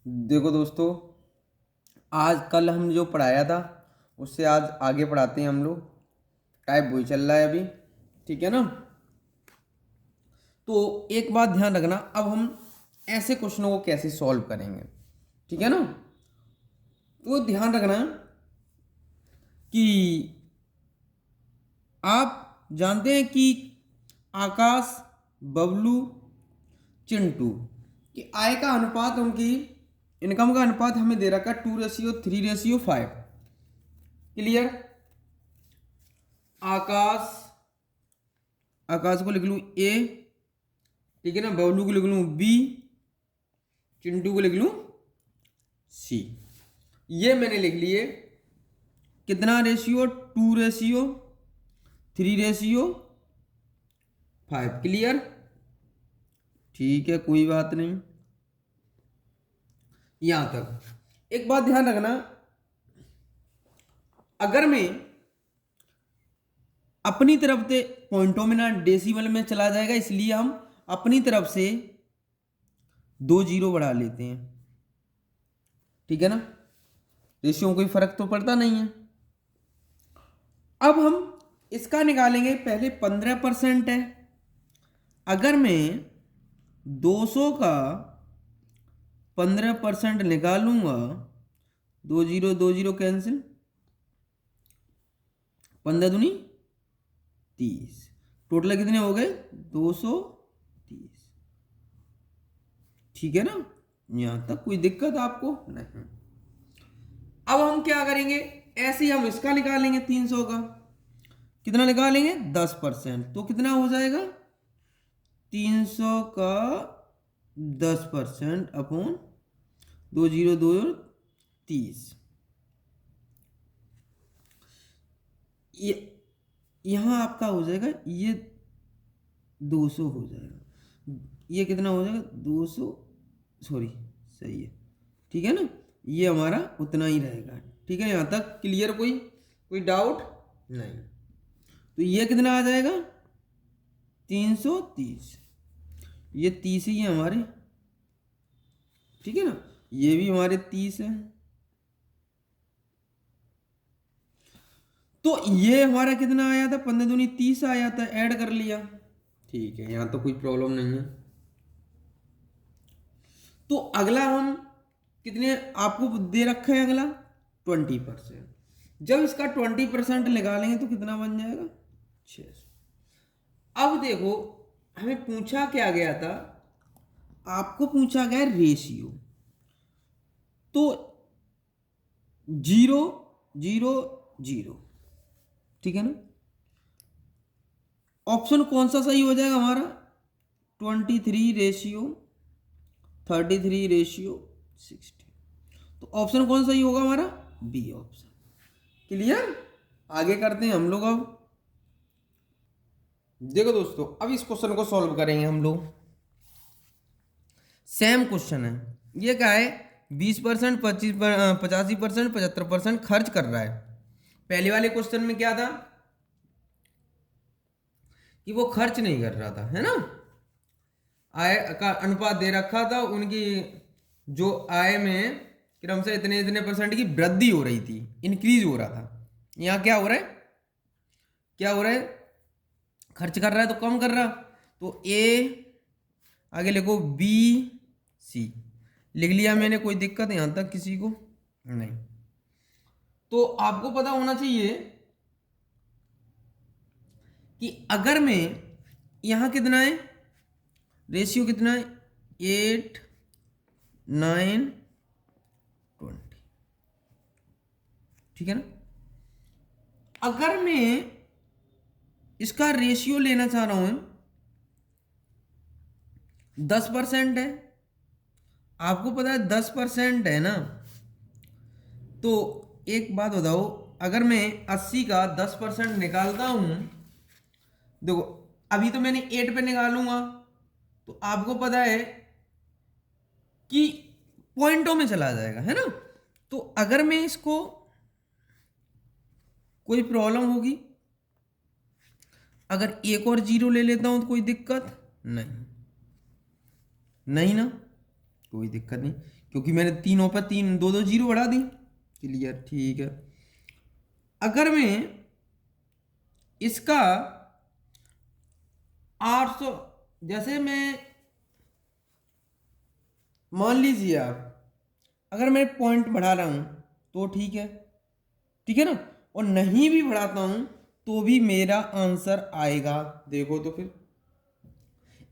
देखो दोस्तों, आज कल हम जो पढ़ाया था उससे आज आगे पढ़ाते हैं हम लोग। टाइप वही चल रहा है अभी, ठीक है ना। तो एक बात ध्यान रखना, अब हम ऐसे क्वेश्चनों को कैसे सॉल्व करेंगे, ठीक है ना। तो ध्यान रखना कि आप जानते हैं कि आकाश, बबलू, चिंटू की आय का अनुपात, उनकी इनकम का अनुपात हमें दे रखा है 2:3:5। क्लियर। आकाश आकाश को लिख लूँ ए, ठीक है ना। बबलू को लिख लूँ बी, चिंटू को लिख लूँ सी। ये मैंने लिख लिए। कितना रेशियो? 2:3:5। क्लियर। ठीक है, कोई बात नहीं। यहां तक एक बात ध्यान रखना, अगर मैं अपनी तरफ से पॉइंटों में ना डेसिमल में चला जाएगा, इसलिए हम अपनी तरफ से 2 जीरो बढ़ा लेते हैं, ठीक है ना। रेशियो में कोई फर्क तो पड़ता नहीं है। अब हम इसका निकालेंगे। पहले 15% है। अगर मैं 200 का 15% निकालूंगा, 2 जीरो कैंसिल, 15×2 = 30। टोटल कितने हो गए? 230। ठीक है ना। यहां तक कोई दिक्कत आपको नहीं। अब हम क्या करेंगे, ऐसे ही हम इसका निकालेंगे। 300 का कितना निकालेंगे? 10%। तो कितना हो जाएगा? 300 का 10% अपॉन 2 0 2 30। ये यहाँ आपका हो जाएगा, ये 200 हो जाएगा। ये कितना हो जाएगा? 200, सॉरी, सही है, ठीक है ना। ये हमारा उतना ही रहेगा, ठीक है। यहाँ तक क्लियर? कोई कोई डाउट नहीं। तो ये कितना आ जाएगा? 330। ये 30 ही है हमारे, ठीक है ना। ये भी हमारे 30 है। तो ये हमारा कितना आया था? 15×2 = 30 आया था, ऐड कर लिया, ठीक है। यहां तो कोई प्रॉब्लम नहीं है। तो अगला हम कितने आपको दे रखा है? अगला 20%। जब इसका 20% निकालेंगे तो कितना बन जाएगा? 600। अब देखो, हमें पूछा क्या गया था? आपको पूछा गया रेशियो। तो 0 0 0, ठीक है ना। ऑप्शन कौन सा सही हो जाएगा हमारा? 23:33:60। तो ऑप्शन कौन सही होगा हमारा? B option. क्लियर। आगे करते हैं हम लोग। अब देखो दोस्तों, अब इस क्वेश्चन को सॉल्व करेंगे हम लोग। सेम क्वेश्चन है। ये क्या है? 20%, 85%, 75% खर्च कर रहा है। पहले वाले क्वेश्चन में क्या था कि वो खर्च नहीं कर रहा था, है ना। आय का अनुपात दे रखा था, उनकी जो आय में क्रम से इतने इतने % की वृद्धि हो रही थी, इंक्रीज हो रहा था। यहाँ क्या हो रहा है? क्या हो रहा है? खर्च कर रहा है तो कम कर रहा। तो ए, आगे लिखो बी, सी। लिख लिया मैंने, कोई दिक्कत यहां तक किसी को नहीं। तो आपको पता होना चाहिए कि अगर मैं यहां कितना है, रेशियो कितना है? 8 9 20, ठीक है ना। अगर मैं इसका रेशियो लेना चाह रहा हूं, 10% है। आपको पता है 10% है ना। तो एक बात बताओ, अगर मैं 80 का 10% निकालता हूं, देखो अभी तो मैंने 8 पे निकालूंगा, तो आपको पता है कि पॉइंटों में चला जाएगा, है ना। तो अगर मैं इसको, कोई प्रॉब्लम होगी अगर एक और जीरो ले लेता हूं तो कोई दिक्कत नहीं, नहीं ना। कोई दिक्कत नहीं, क्योंकि मैंने तीनों पर तीन दो दो जीरो बढ़ा दी। क्लियर, ठीक है। अगर मैं इसका 800, जैसे मैं मान लीजिए आप, अगर मैं पॉइंट बढ़ा रहा हूं तो ठीक है ना, और नहीं भी बढ़ाता हूं तो भी मेरा आंसर आएगा। देखो तो फिर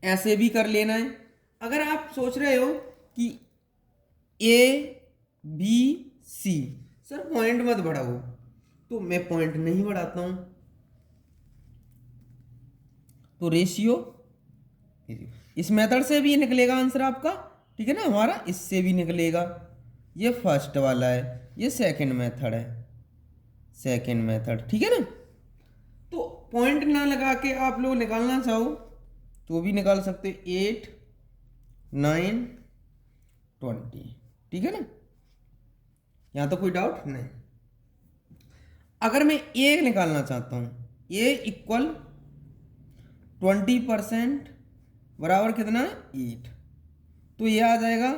ऐसे भी कर लेना है। अगर आप सोच रहे हो कि A B C, sir point मत बढ़ाओ, तो मैं पॉइंट नहीं बढ़ाता हूं, तो रेशियो इस मेथड से भी निकलेगा आंसर आपका, ठीक है ना, हमारा इससे भी निकलेगा। ये फर्स्ट वाला है, ये सेकंड मेथड है, सेकंड मेथड, ठीक है ना। तो पॉइंट ना लगा के आप लोग निकालना चाहो तो भी निकाल सकते, 8 9 20, ठीक है ना, यहां तो कोई डाउट नहीं। अगर मैं ए निकालना चाहता हूं, ए इक्वल 20% बराबर कितना है 8, तो ये आ जाएगा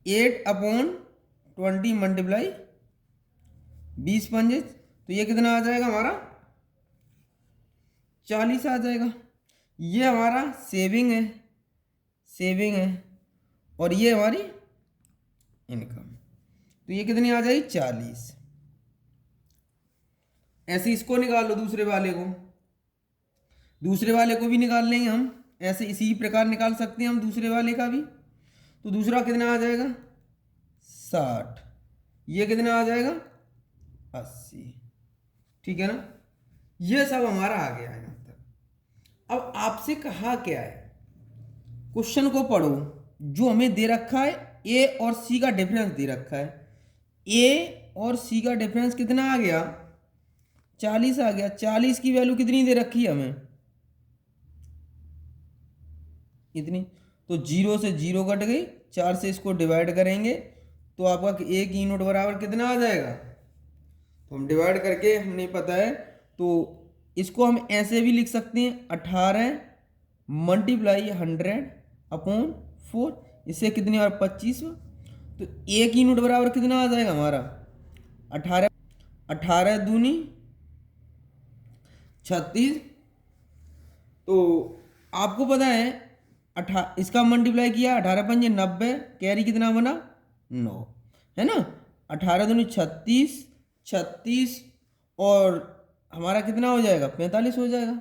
8/20 मल्टीप्लाई 20 तो ये कितना आ जाएगा हमारा 40 आ जाएगा। ये हमारा सेविंग है, और ये हमारी इनकम, तो ये कितनी आ जाएगी 40। ऐसे इसको निकाल लो, दूसरे वाले को भी निकाल लेंगे हम, ऐसे इसी प्रकार निकाल सकते हैं हम दूसरे वाले का भी। तो दूसरा कितना आ जाएगा 60, ये कितना आ जाएगा 80, ठीक है ना। ये सब हमारा आ गया है यहाँ तक। अब आपसे कहा क्या है, क्वेश्चन को पढ़ो, जो हमें दे रखा है ए और सी का डिफरेंस दे रखा है, ए और सी का डिफरेंस कितना आ गया 40 आ गया। 40 की वैल्यू कितनी दे रखी है हमें, इतनी, तो 0 से 0 कट गई, 4 से इसको डिवाइड करेंगे तो आपका ए की यूनिट बराबर कितना आ जाएगा, तो हम डिवाइड करके, हमें पता है, तो इसको हम ऐसे भी लिख सकते हैं 18 मल्टीप्लाई 100/4, इससे कितनी और 25, तो ए की यूनिट बराबर कितना आ जाएगा हमारा 18 दूनी 36। तो आपको पता है इसका मल्टीप्लाई किया 18×5 90, कैरी कितना बना 9, है ना। 18 दूनी 36 और हमारा कितना हो जाएगा 45 हो जाएगा,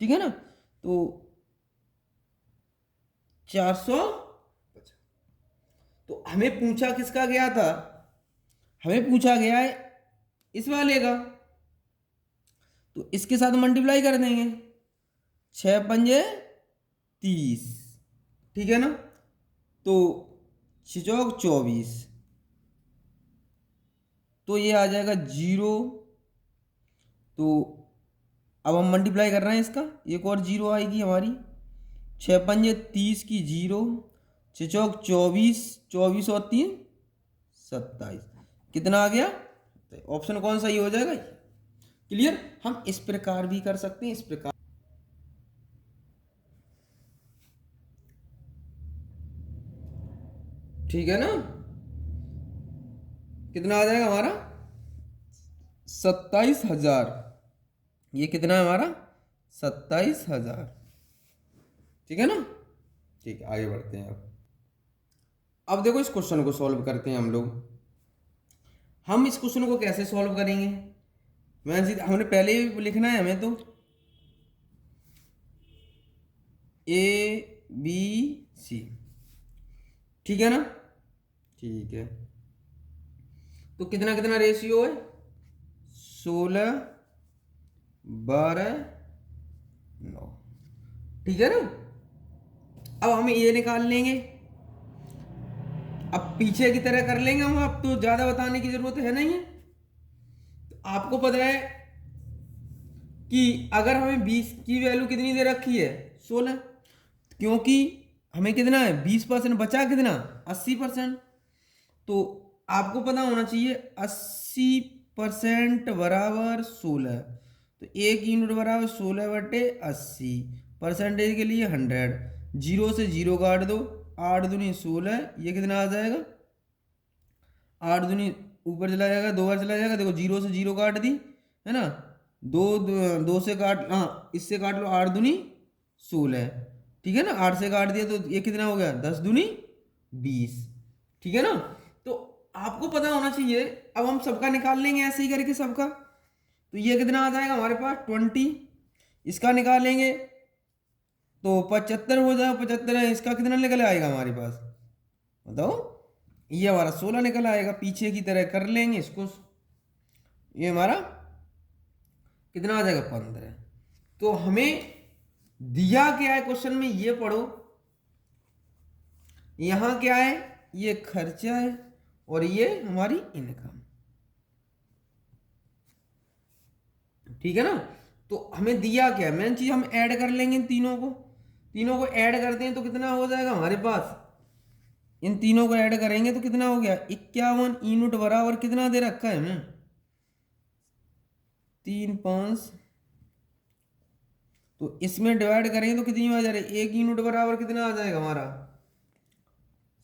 ठीक है ना। तो 400, तो हमें पूछा किसका गया था, हमें पूछा गया है इस वाले का, तो इसके साथ मल्टीप्लाई कर देंगे, 6×5 30, ठीक है ना। तो 6×4 24, तो ये आ जाएगा 0। तो अब हम मल्टीप्लाई कर रहे हैं इसका, एक और 0 आएगी हमारी, 6×5 30 की 0, 6×4 24, 24 और 3 27, कितना आ गया, ऑप्शन कौन सा ही हो जाएगा। क्लियर। हम इस प्रकार भी कर सकते हैं, इस प्रकार, ठीक है ना। कितना आ जाएगा हमारा 27,000, ये कितना है हमारा 27,000, ठीक है ना। ठीक है, आगे बढ़ते हैं। अब देखो इस क्वेश्चन को सॉल्व करते हैं हम लोग। हम इस क्वेश्चन को कैसे सॉल्व करेंगे, हमने पहले ही लिखना है हमें, तो ए बी सी, ठीक है ना, ठीक है। तो कितना कितना रेशियो है 16 12 9, ठीक है ना। अब हम ये निकाल लेंगे, अब पीछे की तरह कर लेंगे हम, अब तो ज्यादा बताने की जरूरत है नहीं है। तो आपको पता है कि अगर हमें 20 की वैल्यू कितनी दे रखी है 16, क्योंकि हमें कितना है 20% बचा, कितना 80%, तो आपको पता होना चाहिए 80% बराबर 16, तो एक यूनिट बराबर 16/80, परसेंटेज के लिए 100, 0 से 0 काट दो, 8 दूनी 16, ये कितना आ जाएगा 8 दूनी ऊपर चला जाएगा, 2 बार चला जाएगा, देखो 0 से 0 काट दी है ना, 2 से काट, हाँ इससे काट लो 8 दूनी 16, ठीक है ना, 8 से काट दिया तो ये कितना हो गया 10 दूनी 20, ठीक है ना। तो आपको पता होना चाहिए। अब हम सबका निकाल लेंगे ऐसे ही करके सबका, तो ये कितना आ जाएगा हमारे पास 20, इसका निकालेंगे तो 75 हो जाएगा, 75 है, इसका कितना निकल आएगा हमारे पास बताओ, ये हमारा 16 निकल आएगा, पीछे की तरह कर लेंगे इसको, ये हमारा कितना आ जाएगा 15। तो हमें दिया क्या है क्वेश्चन में, ये पढ़ो, यहां क्या है, ये खर्चा है और ये हमारी इनकम, ठीक है ना। तो हमें दिया क्या है, मेन चीज हम ऐड कर लेंगे इन तीनों को ऐड करते हैं तो कितना हो जाएगा हमारे पास, इन तीनों को ऐड करेंगे तो कितना हो गया 51 यूनिट बराबर कितना दे रखा है हमें 3 5, तो इसमें डिवाइड करेंगे तो कितनी आ जा रही है, 1 यूनिट बराबर कितना आ जाएगा हमारा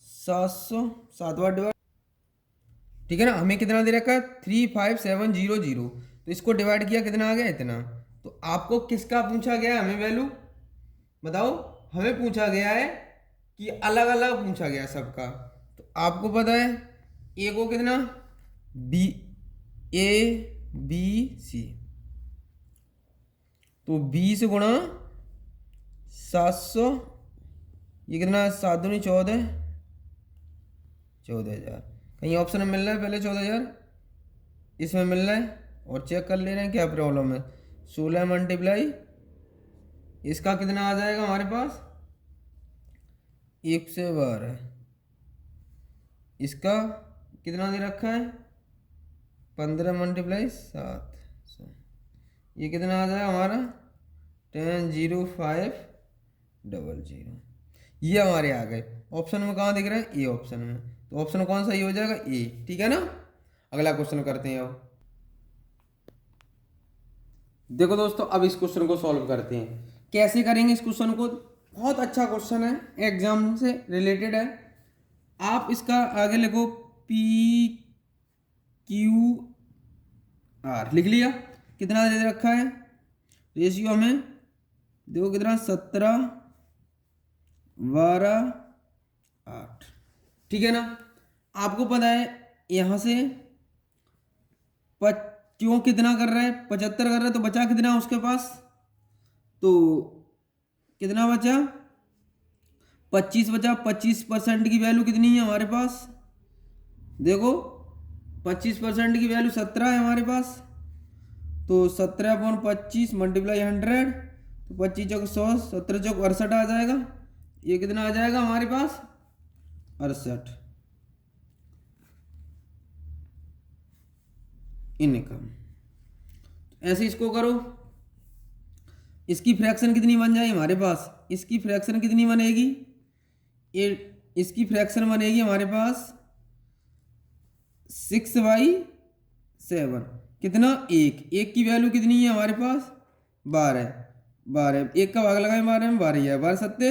700, 7 बार डिवाइड, ठीक है ना। हमें कितना दे रखा है 35700, तो इसको डिवाइड किया कितना आ गया इतना। तो आपको किसका पूछा गया है, हमें वैल्यू बताओ, हमें पूछा गया है कि अलग अलग पूछा गया सबका। तो आपको पता है ए को कितना ABC, तो 20 गुणा 700, ये कितना 7 दूनी 14, 14,000, कहीं ऑप्शन में मिल रहा है पहले 14,000 इसमें मिल रहा है, और चेक कर ले रहे हैं क्या प्रॉब्लम है। 16 मल्टीप्लाई इसका कितना आ जाएगा हमारे पास 112, इसका कितना दे रखा है 15 मल्टीप्लाई 7, ये कितना आ जाएगा हमारा 10,05,00, ये हमारे आ गए। ऑप्शन में कहाँ दिख रहा है, ए ऑप्शन में, तो ऑप्शन कौन सा ये हो जाएगा ए, ठीक है ना। अगला क्वेश्चन करते हैं। अब देखो दोस्तों, अब इस क्वेश्चन को सॉल्व करते हैं। कैसे करेंगे इस क्वेश्चन को, बहुत अच्छा क्वेश्चन है, एग्जाम से रिलेटेड है। आप इसका आगे लिखो PQR, लिख लिया, कितना दे रखा है रेशियो हमें देखो कितना 17 12 8, ठीक है ना। आपको पता है यहां से क्यों कितना कर रहा है 75 कर रहा है, तो बचा कितना उसके पास, तो कितना बचा 25 बचा, 25% की वैल्यू कितनी है हमारे पास, देखो 25% की वैल्यू 17 है हमारे पास, तो 17/25 मल्टीप्लाई 100, तो 25 चौक 100, 17 चौक 68 आ जाएगा, ये कितना आ जाएगा हमारे पास 68 इनकम। ऐसे इसको करो, इसकी फ्रैक्शन कितनी बन जाएगी हमारे पास, इसकी फ्रैक्शन कितनी बनेगी, इसकी फ्रैक्शन बनेगी हमारे पास 6/7, कितना 1 की वैल्यू कितनी है हमारे पास 12, 1 का भाग लगाए 12 में, 12 है, 12 7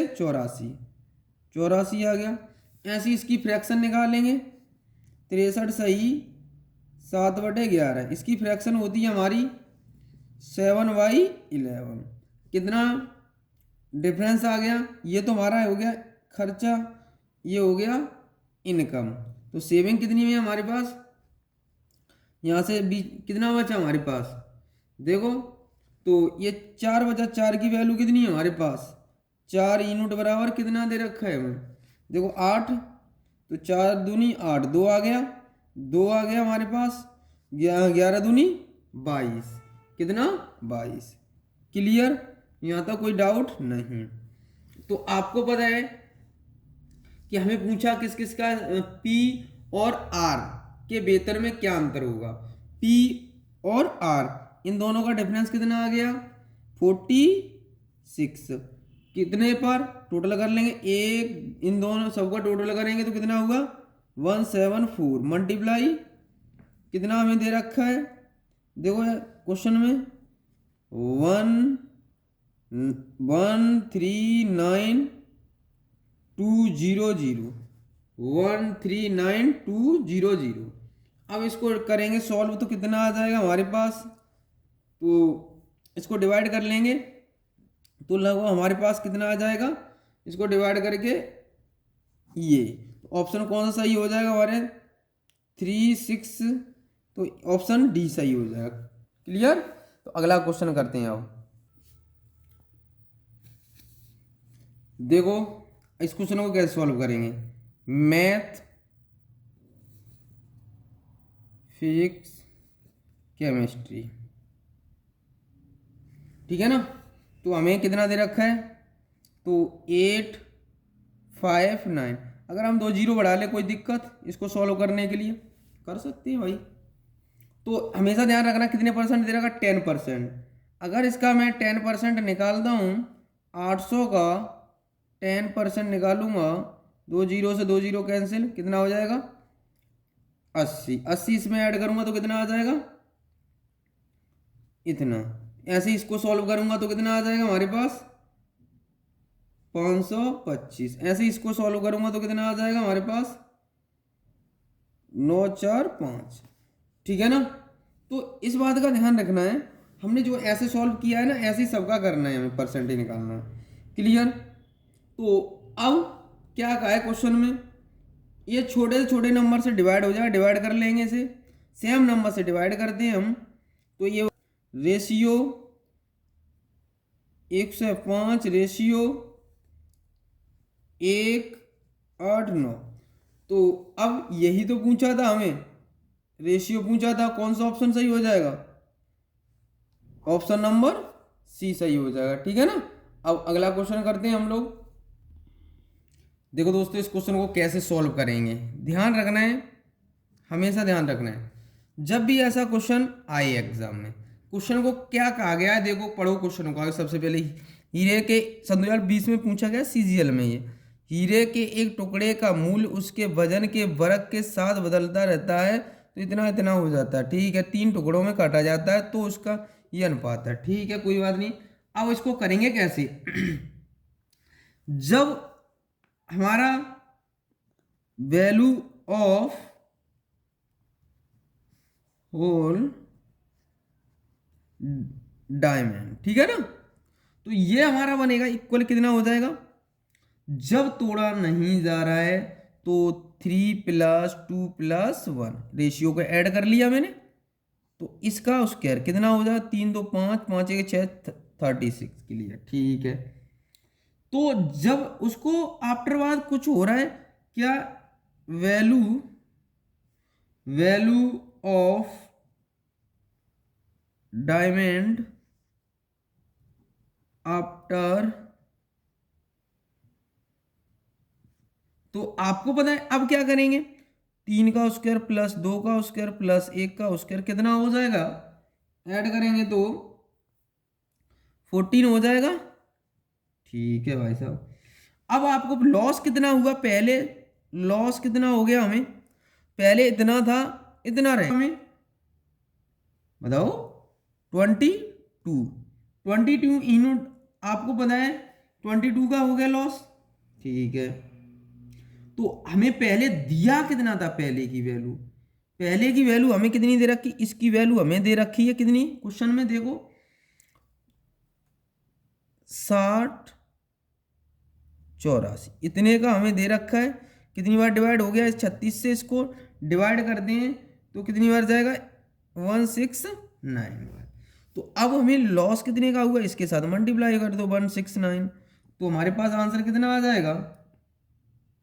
84 आ गया। ऐसे इसकी फ्रैक्शन निकालेंगे 63 सही 7/11, इसकी फ्रैक्शन होती है हमारी 7/11, कितना डिफरेंस आ गया, ये तो हमारा हो गया खर्चा, ये हो गया इनकम। तो सेविंग कितनी है हमारे पास, यहाँ से कितना बचा हमारे पास, देखो तो ये 4 बचा, 4 की वैल्यू कितनी है हमारे पास 4 यूनिट बराबर कितना दे रखा है हमें, देखो 8, तो 4 दूनी 8, 2 आ गया, 2 आ गया हमारे पास, 11 दूनी 22, कितना 22, क्लियर, यहाँ तक कोई डाउट नहीं। तो आपको पता है कि हमें पूछा किस किस का P और R के बेहतर में क्या अंतर होगा, P और R इन दोनों का डिफरेंस कितना आ गया 46, कितने पर टोटल कर लेंगे, एक इन दोनों सबका टोटल करेंगे तो कितना होगा 174 मल्टीप्लाई कितना हमें दे रखा है, देखो क्वेश्चन में 1139 200,139,200। अब इसको करेंगे सॉल्व तो कितना आ जाएगा हमारे पास, तो इसको डिवाइड कर लेंगे तो लगभग हमारे पास कितना आ जाएगा, इसको डिवाइड करके ये ऑप्शन कौन सा सही हो जाएगा हमारे 36, तो ऑप्शन डी सही हो जाएगा। क्लियर। तो अगला क्वेश्चन करते हैं। अब देखो इस क्वेश्चन को कैसे सॉल्व करेंगे, मैथ फिजिक्स केमिस्ट्री, ठीक है ना। तो हमें कितना दे रखा है, तो 859। अगर हम 2 जीरो बढ़ा ले कोई दिक्कत, इसको सॉल्व करने के लिए कर सकते हैं भाई। तो हमेशा ध्यान रखना कितने परसेंट दे रखा, 10%। अगर इसका मैं 10% निकालता हूँ, 800 का 10% निकालूंगा, 2 जीरो से 2 जीरो कैंसिल, कितना हो जाएगा 80 इसमें ऐड करूंगा तो कितना आ जाएगा इतना। ऐसे ही इसको सॉल्व करूंगा तो कितना आ जाएगा हमारे पास 525। ऐसे ही इसको सॉल्व करूंगा तो कितना आ जाएगा हमारे पास 945, ठीक है ना। तो इस बात का ध्यान रखना है, हमने जो ऐसे सॉल्व किया है ना, ऐसे ही सबका करना है, हमें परसेंटेज निकालना है। क्लियर। तो अब क्या कहा है क्वेश्चन में, ये छोटे से छोटे नंबर से डिवाइड हो जाएगा, डिवाइड कर लेंगे इसे, सेम नंबर से डिवाइड करते हैं हम, तो ये रेशियो 105 रेशियो 189। तो अब यही तो पूछा था हमें, रेशियो पूछा था, कौन सा ऑप्शन सही हो जाएगा, ऑप्शन नंबर सी सही हो जाएगा, ठीक है ना। अब अगला क्वेश्चन करते हैं हम लोग। देखो दोस्तों इस क्वेश्चन को कैसे सॉल्व करेंगे, ध्यान रखना है, हमेशा ध्यान रखना है, जब भी ऐसा क्वेश्चन आए एग्जाम में, क्वेश्चन को क्या कहा गया है, देखो पढ़ो क्वेश्चन को आगे। सबसे पहले हीरे के 2020 में पूछा गया सीजीएल में, ये हीरे के एक टुकड़े का मूल्य उसके वजन के वर्ग के साथ बदलता रहता है, तो इतना इतना हो जाता है, ठीक है। 3 टुकड़ों में काटा जाता है तो उसका ये अनुपात है, ठीक है, कोई बात नहीं। अब इसको करेंगे कैसे जब हमारा वैल्यू ऑफ होल डायमंड, ठीक है ना, तो ये हमारा बनेगा इक्वल कितना हो जाएगा, जब तोड़ा नहीं जा रहा है तो 3 + 2 + 1 रेशियो को ऐड कर लिया मैंने, तो इसका स्क्वायर कितना हो जाएगा, 3 2 5 5 1 6 36 के लिए, ठीक है। तो जब उसको आफ्टर बाद कुछ हो रहा है क्या, वैल्यू ऑफ डायमंड आफ्टर, तो आपको पता है अब क्या करेंगे, 3 का स्क्वायर प्लस 2 का स्क्वायर प्लस 1 का स्क्वायर कितना हो जाएगा, ऐड करेंगे तो 14 हो जाएगा, ठीक है भाई साहब। अब आपको लॉस कितना हुआ, पहले लॉस कितना हो गया हमें, पहले इतना था, इतना रहे हमें बताओ 22 इन, आपको पता है 22 का हो गया लॉस, ठीक है। तो हमें पहले दिया कितना था, पहले की वैल्यू हमें कितनी दे रखी, इसकी वैल्यू हमें दे रखी है कितनी, क्वेश्चन में देखो 60 84, इतने का हमें दे रखा है। कितनी बार डिवाइड हो गया, 36 से इसको डिवाइड करते हैं तो कितनी बार जाएगा 169 बार। तो अब हमें लॉस कितने का हुआ, इसके साथ मल्टीप्लाई कर दो 169, तो हमारे पास आंसर कितना आ जाएगा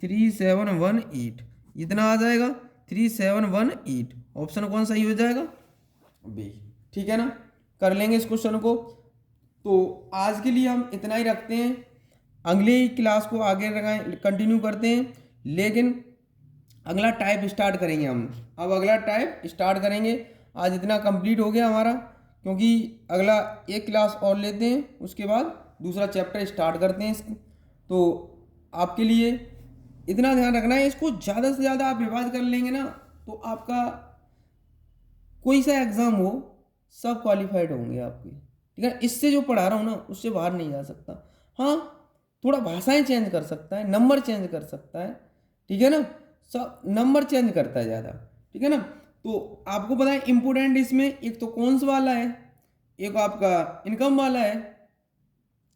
3718, इतना आ जाएगा 3718, ऑप्शन कौन सही हो जाएगा बी, ठीक है ना। कर लेंगे इस क्वेश्चन को। तो आज के लिए हम इतना ही रखते हैं, अगली क्लास को आगे कंटिन्यू करते हैं, लेकिन अगला टाइप स्टार्ट करेंगे हम। अब अगला टाइप स्टार्ट करेंगे, आज इतना कंप्लीट हो गया हमारा, क्योंकि अगला एक क्लास और लेते हैं, उसके बाद दूसरा चैप्टर स्टार्ट करते हैं। तो आपके लिए इतना ध्यान रखना है, इसको ज़्यादा से ज़्यादा आप रिवाइज कर लेंगे ना, तो आपका कोई सा एग्ज़ाम हो सब क्वालिफाइड होंगे आपके, ठीक है। इससे जो पढ़ा रहा हूँ ना, उससे बाहर नहीं जा सकता। हाँ, थोड़ा भाषाएं चेंज कर सकता है, नंबर चेंज कर सकता है, ठीक है ना, सब नंबर चेंज करता है ज़्यादा, ठीक है ना। तो आपको पता है इम्पोर्टेंट इसमें एक तो कौन सा वाला है, एक आपका इनकम वाला है,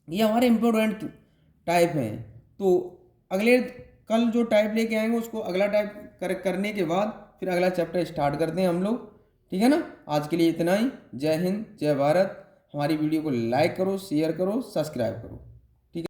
ये हमारे इम्पोर्टेंट टाइप हैं। तो अगले कल जो टाइप लेके आएंगे उसको अगला टाइप करने के बाद फिर अगला चैप्टर स्टार्ट करते हैं हम लोग, ठीक है ना। आज के लिए इतना ही। जय हिंद, जय भारत। हमारी वीडियो को लाइक करो, शेयर करो, सब्सक्राइब करो।